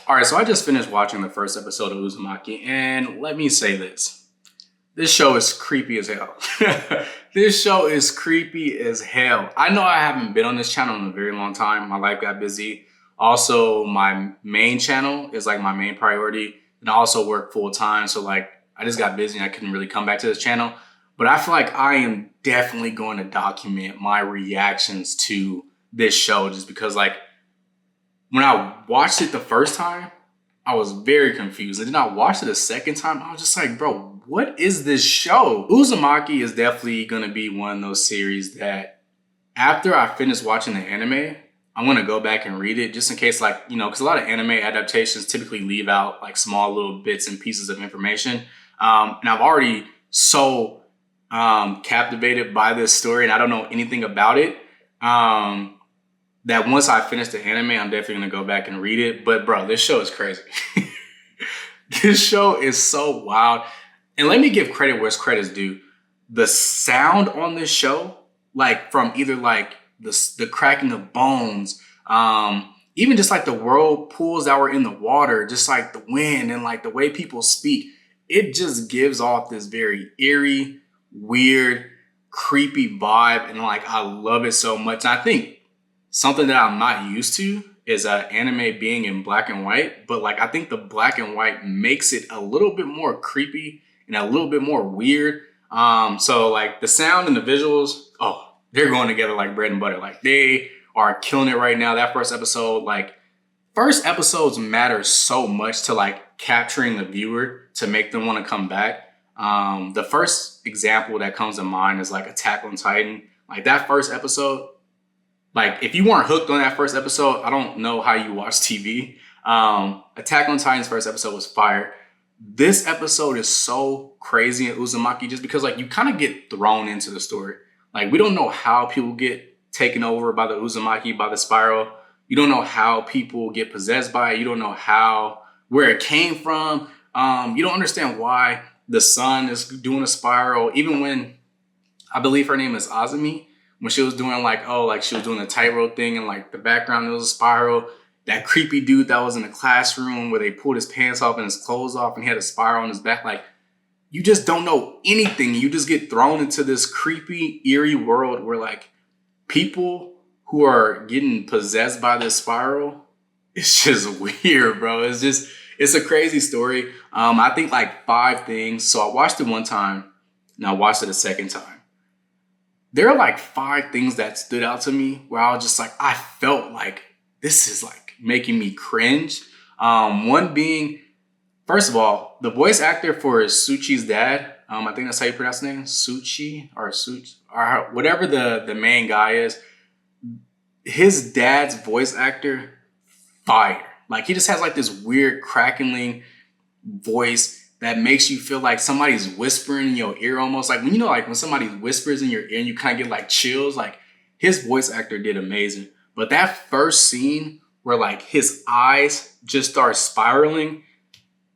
All right, so I just finished watching the first episode of Uzumaki, and let me say this. This show is creepy as hell. This show is creepy as hell. I know I haven't been on this channel in a very long time. My life got busy. Also, my main channel is like my main priority. And I also work full time. So like I just got busy and I couldn't really come back to this channel. But I feel like I am definitely going to document my reactions to this show just because like when I watched it the first time, I was very confused. And then I watched it a second time. I was just like, bro, what is this show? Uzumaki is definitely going to be one of those series that after I finish watching the anime, I'm going to go back and read it just in case, like, you know, because a lot of anime adaptations typically leave out like small little bits and pieces of information. And I've already so captivated by this story and I don't know anything about it. That once I finish the anime, I'm definitely going to go back and read it. But bro, this show is crazy. This show is so wild. And let me give credit where credit's due. The sound on this show, like from either like the cracking of bones, even just like the whirlpools that were in the water, just like the wind and like the way people speak, it just gives off this very eerie, weird, creepy vibe. And like, I love it so much. And I think something that I'm not used to is anime being in black and white, but like I think the black and white makes it a little bit more creepy and a little bit more weird. So like the sound and the visuals, oh, they're going together like bread and butter. Like they are killing it right now. That first episode, like first episodes matter so much to like capturing the viewer to make them want to come back. The first example that comes to mind is like Attack on Titan. Like that first episode, like, if you weren't hooked on that first episode, I don't know how you watch TV. Attack on Titan's first episode was fire. This episode is so crazy in Uzumaki just because, like, you kind of get thrown into the story. Like, we don't know how people get taken over by the Uzumaki, by the spiral. You don't know how people get possessed by it. You don't know where it came from. You don't understand why the sun is doing a spiral. Even when, I believe her name is Azumi, when she was doing like, she was doing the tightrope thing and like the background, there was a spiral. That creepy dude that was in the classroom where they pulled his pants off and his clothes off and he had a spiral on his back. Like, you just don't know anything. You just get thrown into this creepy, eerie world where like people who are getting possessed by this spiral, it's just weird, bro. It's a crazy story. I think like 5 things. So I watched it one time and I watched it a second time. There are like 5 things that stood out to me where I was just like, I felt like this is like making me cringe. One being, first of all, the voice actor for Suchi's dad, I think that's how you pronounce his name, Suchi or whatever the main guy is. His dad's voice actor, fire. Like he just has like this weird crackling voice that makes you feel like somebody's whispering in your ear almost. Like when you know, like when somebody whispers in your ear and you kind of get like chills, like his voice actor did amazing. But that first scene where like his eyes just start spiraling,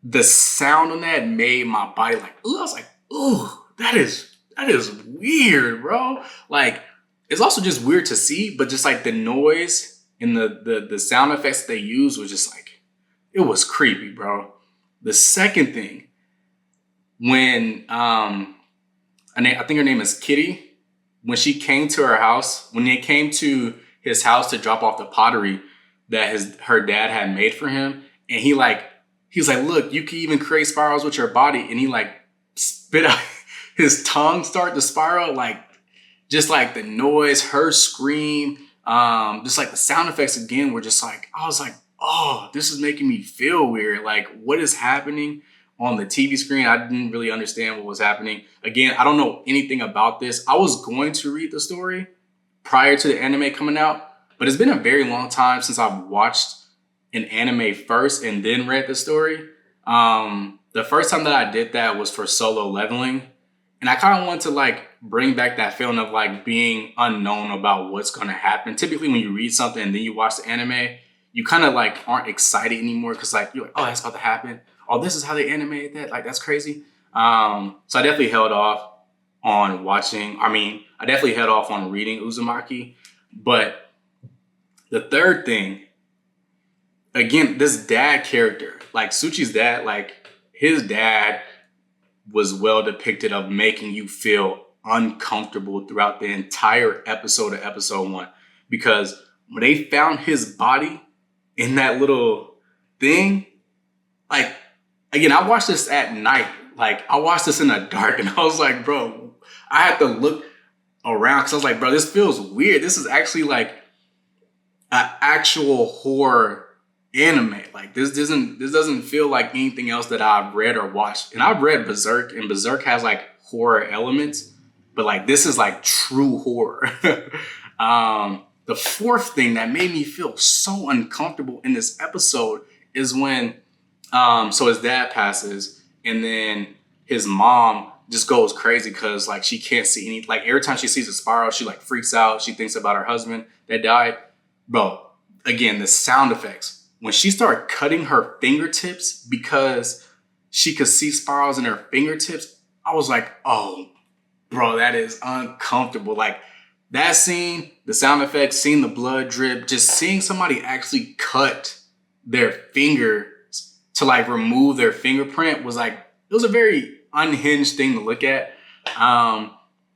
the sound on that made my body like, ooh, I was like, ooh, that is weird, bro. Like it's also just weird to see, but just like the noise and the sound effects that they used was just like, it was creepy, bro. The second thing, when I think her name is Kitty, when she came to her house, when they came to his house to drop off the pottery that her dad had made for him, and he was like, look, you can even create spirals with your body, and he like spit out his tongue start to spiral, like just like the noise, her scream, just like the sound effects again were just like, I was like, oh, this is making me feel weird. Like, what is happening on the TV screen? I didn't really understand what was happening. Again, I don't know anything about this. I was going to read the story prior to the anime coming out, but it's been a very long time since I've watched an anime first and then read the story. The first time that I did that was for Solo Leveling. And I kind of want to like bring back that feeling of like being unknown about what's going to happen. Typically when you read something and then you watch the anime, you kind of like aren't excited anymore because like you're like, oh, that's about to happen. Oh, this is how they animated that. Like that's crazy. So I definitely held off on watching. I definitely held off on reading Uzumaki. But the third thing again, this dad character, like Suchi's dad, like his dad was well depicted of making you feel uncomfortable throughout the entire episode of episode one. Because when they found his body in that little thing, like, again, I watched this at night. Like, I watched this in the dark and I was like, bro, I had to look around because I was like, bro, this feels weird. This is actually like an actual horror anime. Like this doesn't feel like anything else that I've read or watched. And I've read Berserk, and Berserk has like horror elements, but like this is like true horror. The fourth thing that made me feel so uncomfortable in this episode is when so his dad passes, and then his mom just goes crazy because like she can't see any, like every time she sees a spiral, she like freaks out. She thinks about her husband that died. Bro, again, the sound effects. When she started cutting her fingertips because she could see spirals in her fingertips, I was like, oh, bro, that is uncomfortable. Like that scene, the sound effects, seeing the blood drip, just seeing somebody actually cut their fingers to like remove their fingerprint was like, it was a very unhinged thing to look at. And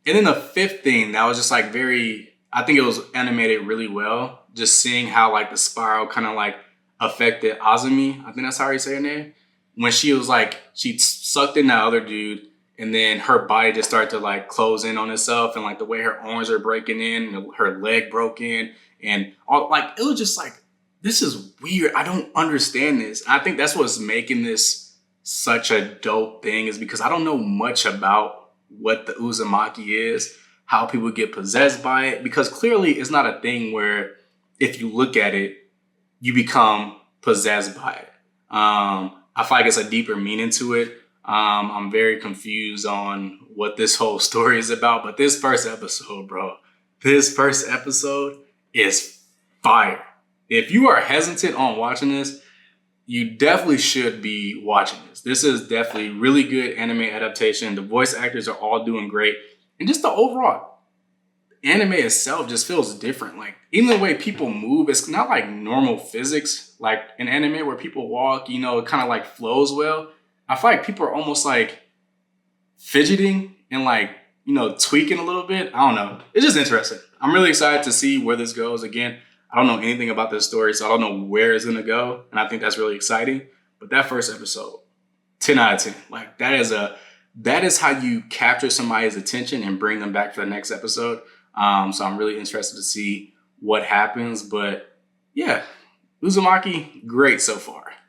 then the fifth thing that was just like I think it was animated really well. Just seeing how like the spiral kind of like affected Azumi. I think that's how you say her name. When she was like, she sucked in that other dude, and then her body just started to like close in on itself, and like the way her arms are breaking in, and her leg broke in, and all, like it was just like, this is weird. I don't understand this. And I think that's what's making this such a dope thing, is because I don't know much about what the Uzumaki is, how people get possessed by it, because clearly it's not a thing where if you look at it, you become possessed by it. I feel like it's a deeper meaning to it. I'm very confused on what this whole story is about, but this first episode, bro, this first episode is fire. If you are hesitant on watching this, you definitely should be watching this. This is definitely really good anime adaptation. The voice actors are all doing great. And just the overall anime itself just feels different. Like even the way people move, it's not like normal physics, like in anime where people walk, you know, it kind of like flows well. I feel like people are almost like fidgeting and like, you know, tweaking a little bit. I don't know. It's just interesting. I'm really excited to see where this goes. Again, I don't know anything about this story, so I don't know where it's going to go. And I think that's really exciting. But that first episode, 10 out of 10. Like that is how you capture somebody's attention and bring them back for the next episode. So I'm really interested to see what happens. But yeah, Uzumaki, great so far.